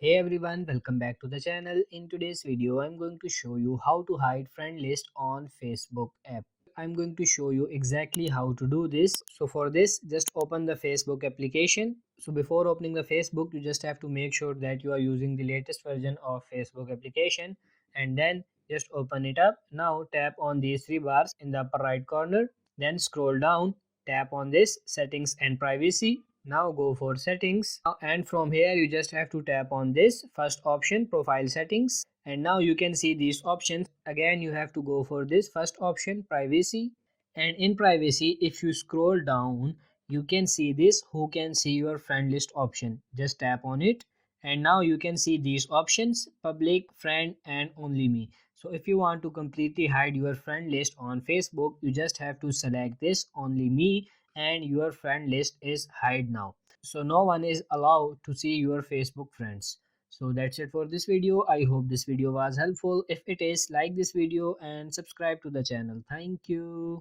Hey everyone, welcome back to the channel. In today's video, I'm going to show you how to hide friend list on Facebook app. I'm going to show you exactly how to do this. So for this, just open the Facebook application. So before opening the Facebook, you just have to make sure that you are using the latest version of Facebook application and then just open it up. Now tap on these three bars in the upper right corner. Then scroll down, tap on this settings and privacy. Now go for settings. And from here you just have to tap on this first option, profile settings, and now you can see these options. Again you have to go for this first option, privacy, and in privacy if you scroll down you can see this who can see your friend list option. Just tap on it and now you can see these options, public, friend and only me. So if you want to completely hide your friend list on Facebook, you just have to select this only me and your friend list is hide now. So no one is allowed to see your Facebook friends. So that's it for this video. I hope this video was helpful. If it is, like this video and subscribe to the channel. Thank you.